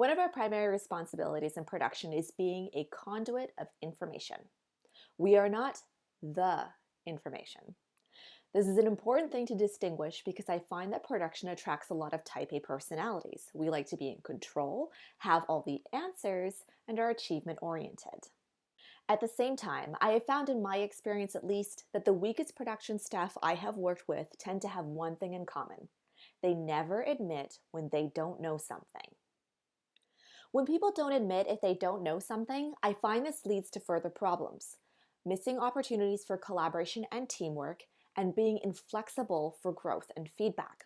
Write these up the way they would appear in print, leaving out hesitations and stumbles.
One of our primary responsibilities in production is being a conduit of information. We are not the information. This is an important thing to distinguish because I find that production attracts a lot of type A personalities. We like to be in control, have all the answers, and are achievement oriented. At the same time, I have found in my experience at least that the weakest production staff I have worked with tend to have one thing in common. They never admit when they don't know something. When people don't admit if they don't know something, I find this leads to further problems, missing opportunities for collaboration and teamwork, and being inflexible for growth and feedback.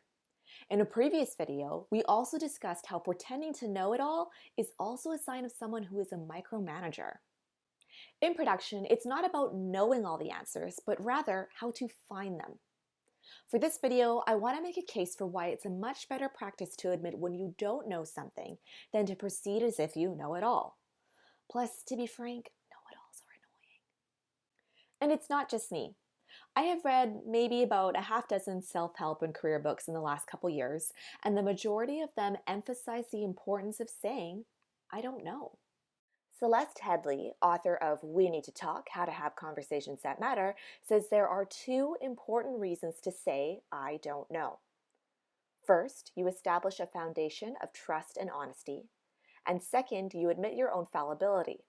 In a previous video, we also discussed how pretending to know it all is also a sign of someone who is a micromanager. In production, it's not about knowing all the answers, but rather how to find them. For this video, I want to make a case for why it's a much better practice to admit when you don't know something than to proceed as if you know it all. Plus, to be frank, know-it-alls are annoying. And it's not just me. I have read maybe about a half dozen self-help and career books in the last couple years, and the majority of them emphasize the importance of saying, I don't know. Celeste Headlee, author of We Need to Talk, How to Have Conversations That Matter, says there are two important reasons to say, I don't know. First, you establish a foundation of trust and honesty. And second, you admit your own fallibility.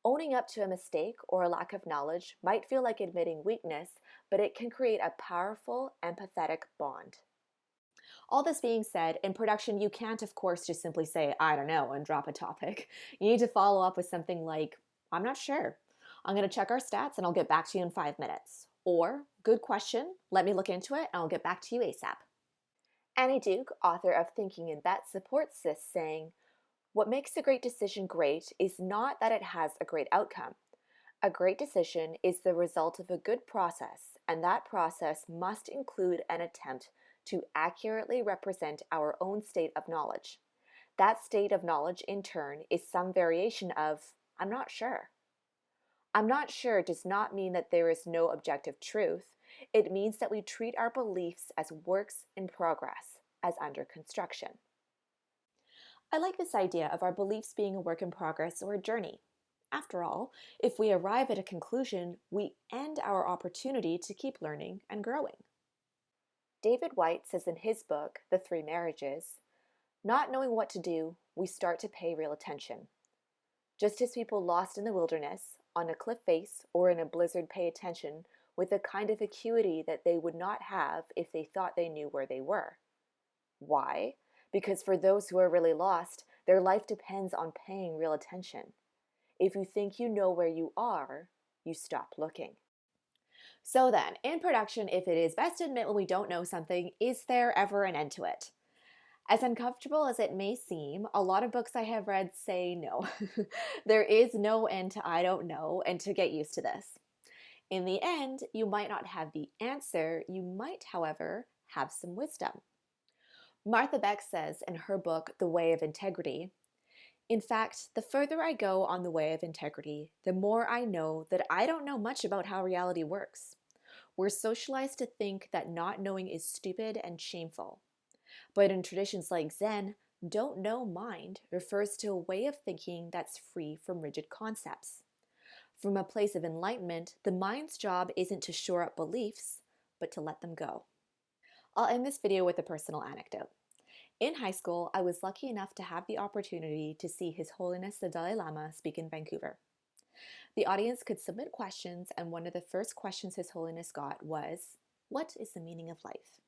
Owning up to a mistake or a lack of knowledge might feel like admitting weakness, but it can create a powerful, empathetic bond. All this being said, in production, you can't, of course, just simply say, I don't know, and drop a topic. You need to follow up with something like, I'm not sure. I'm going to check our stats and I'll get back to you in 5 minutes. Or, good question, let me look into it and I'll get back to you ASAP. Annie Duke, author of Thinking in Bets, supports this, saying, what makes a great decision great is not that it has a great outcome. A great decision is the result of a good process, and that process must include an attempt to accurately represent our own state of knowledge. That state of knowledge, in turn, is some variation of, I'm not sure. I'm not sure does not mean that there is no objective truth. It means that we treat our beliefs as works in progress, as under construction. I like this idea of our beliefs being a work in progress or a journey. After all, if we arrive at a conclusion, we end our opportunity to keep learning and growing. David Whyte says in his book, The Three Marriages, not knowing what to do, we start to pay real attention. Just as people lost in the wilderness, on a cliff face, or in a blizzard pay attention with a kind of acuity that they would not have if they thought they knew where they were. Why? Because for those who are really lost, their life depends on paying real attention. If you think you know where you are, you stop looking. So then, in production, if it is best to admit when we don't know something, is there ever an end to it? As uncomfortable as it may seem, a lot of books I have read say no. There is no end to I don't know, and to get used to this. In the end, you might not have the answer, you might, however, have some wisdom. Martha Beck says in her book, The Way of Integrity, in fact, the further I go on the way of integrity, the more I know that I don't know much about how reality works. We're socialized to think that not knowing is stupid and shameful. But in traditions like Zen, don't know mind refers to a way of thinking that's free from rigid concepts. From a place of enlightenment, the mind's job isn't to shore up beliefs, but to let them go. I'll end this video with a personal anecdote. In high school, I was lucky enough to have the opportunity to see His Holiness the Dalai Lama speak in Vancouver. The audience could submit questions, and one of the first questions His Holiness got was, what is the meaning of life?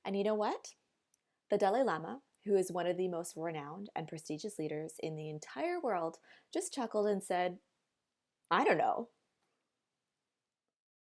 And you know what? The Dalai Lama, who is one of the most renowned and prestigious leaders in the entire world, just chuckled and said, I don't know.